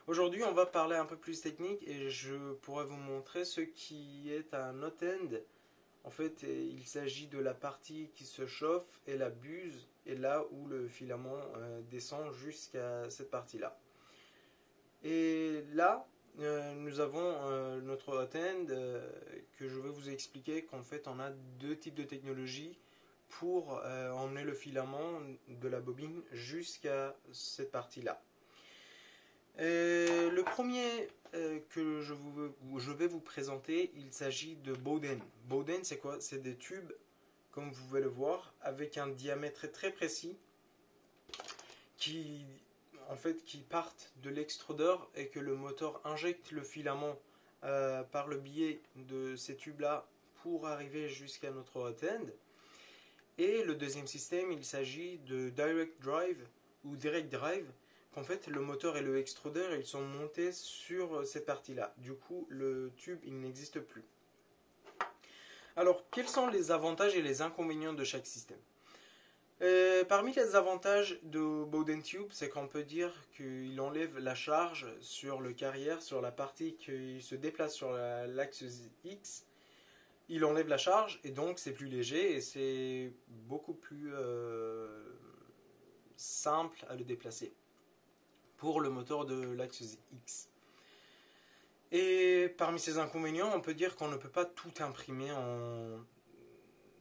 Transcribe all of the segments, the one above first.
Aujourd'hui, on va parler un peu plus technique et je pourrais vous montrer ce qui est un hot-end. En fait, il s'agit de la partie qui se chauffe et la buse est là où le filament descend jusqu'à cette partie-là. Et là, nous avons notre hot-end que je vais vous expliquer qu'en fait, on a deux types de technologies pour emmener le filament de la bobine jusqu'à cette partie-là. Le premier que je vais vous présenter, il s'agit de Bowden. Bowden, c'est quoi? C'est des tubes, comme vous pouvez le voir, avec un diamètre très précis qui, qui partent de l'extrudeur et que le moteur injecte le filament par le biais de ces tubes-là pour arriver jusqu'à notre hot-end. Et le deuxième système, il s'agit de Direct Drive ou Direct Drive, qu'en fait le moteur et le extrudeur ils sont montés sur cette partie-là. Du coup, le tube il n'existe plus. Alors, quels sont les avantages et les inconvénients de chaque système? Parmi les avantages de Bowden Tube, c'est qu'on peut dire qu'il enlève la charge sur le carrière, sur la partie qui se déplace sur l'axe X. Il enlève la charge et donc c'est plus léger et c'est beaucoup plus simple à le déplacer pour le moteur de l'axe X. Et parmi ces inconvénients, on peut dire qu'on ne peut pas tout imprimer en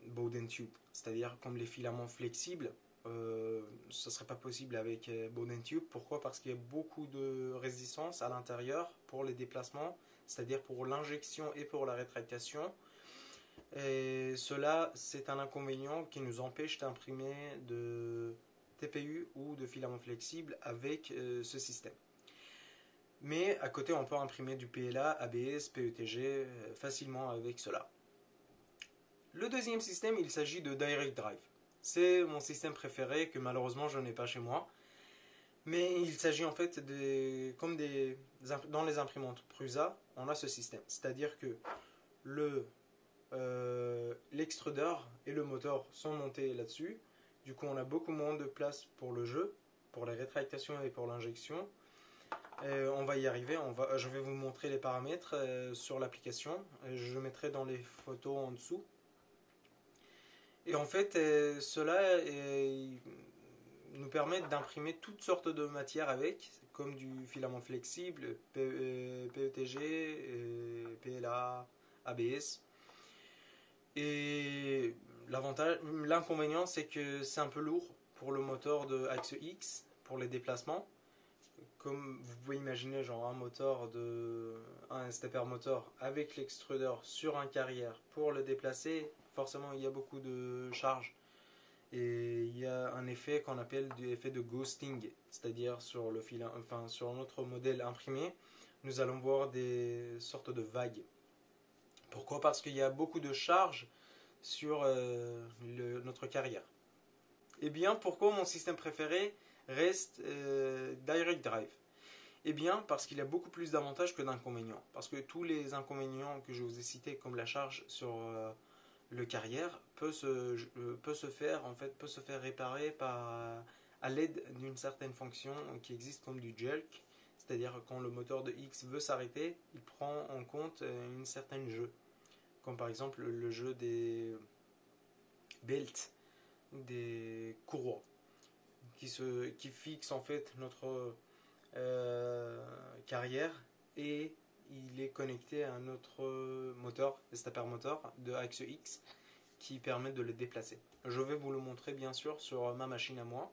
Bowden Tube, c'est-à-dire comme les filaments flexibles, ce ne serait pas possible avec Bowden Tube. Pourquoi? Parce qu'il y a beaucoup de résistance à l'intérieur pour les déplacements, c'est-à-dire pour l'injection et pour la rétractation. Et cela, c'est un inconvénient qui nous empêche d'imprimer de TPU ou de filaments flexibles avec ce système. Mais à côté, on peut imprimer du PLA, ABS, PETG facilement avec cela. Le deuxième système, il s'agit de Direct Drive. C'est mon système préféré que malheureusement je n'ai pas chez moi. Mais il s'agit en fait dans les imprimantes Prusa, on a ce système. C'est-à-dire que l'extrudeur et le moteur sont montés là-dessus. Du coup, on a beaucoup moins de place pour le jeu, pour les rétractations et pour l'injection. On va y arriver. Je vais vous montrer les paramètres sur l'application. Je mettrai dans les photos en dessous. Et en fait, cela nous permet d'imprimer toutes sortes de matières avec, comme du filament flexible, PETG, PLA, ABS. Et l'inconvénient, c'est que c'est un peu lourd pour le moteur de axe X, pour les déplacements. Comme vous pouvez imaginer, genre un stepper moteur avec l'extrudeur sur un carrière pour le déplacer, forcément il y a beaucoup de charge. Et il y a un effet qu'on appelle l'effet de ghosting, c'est-à-dire sur sur notre modèle imprimé, nous allons voir des sortes de vagues. Pourquoi? Parce qu'il y a beaucoup de charge sur notre carrière. Et bien, pourquoi mon système préféré reste Direct Drive? Eh bien, parce qu'il y a beaucoup plus d'avantages que d'inconvénients. Parce que tous les inconvénients que je vous ai cités, comme la charge sur le carrière, peut se faire réparer à l'aide d'une certaine fonction qui existe comme du jerk. C'est-à-dire quand le moteur de X veut s'arrêter, il prend en compte une certaine jeu. Comme par exemple le jeu des belts, des courroies, qui fixe en fait notre carrière et il est connecté à notre moteur, le stepper moteur de axe X qui permet de le déplacer. Je vais vous le montrer bien sûr sur ma machine à moi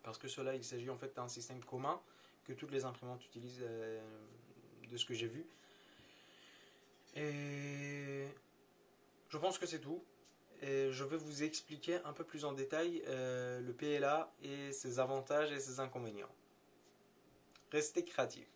parce que cela il s'agit en fait d'un système commun que toutes les imprimantes utilisent de ce que j'ai vu. Et je pense que c'est tout. Et je vais vous expliquer un peu plus en détail le PLA et ses avantages et ses inconvénients. Restez créatifs.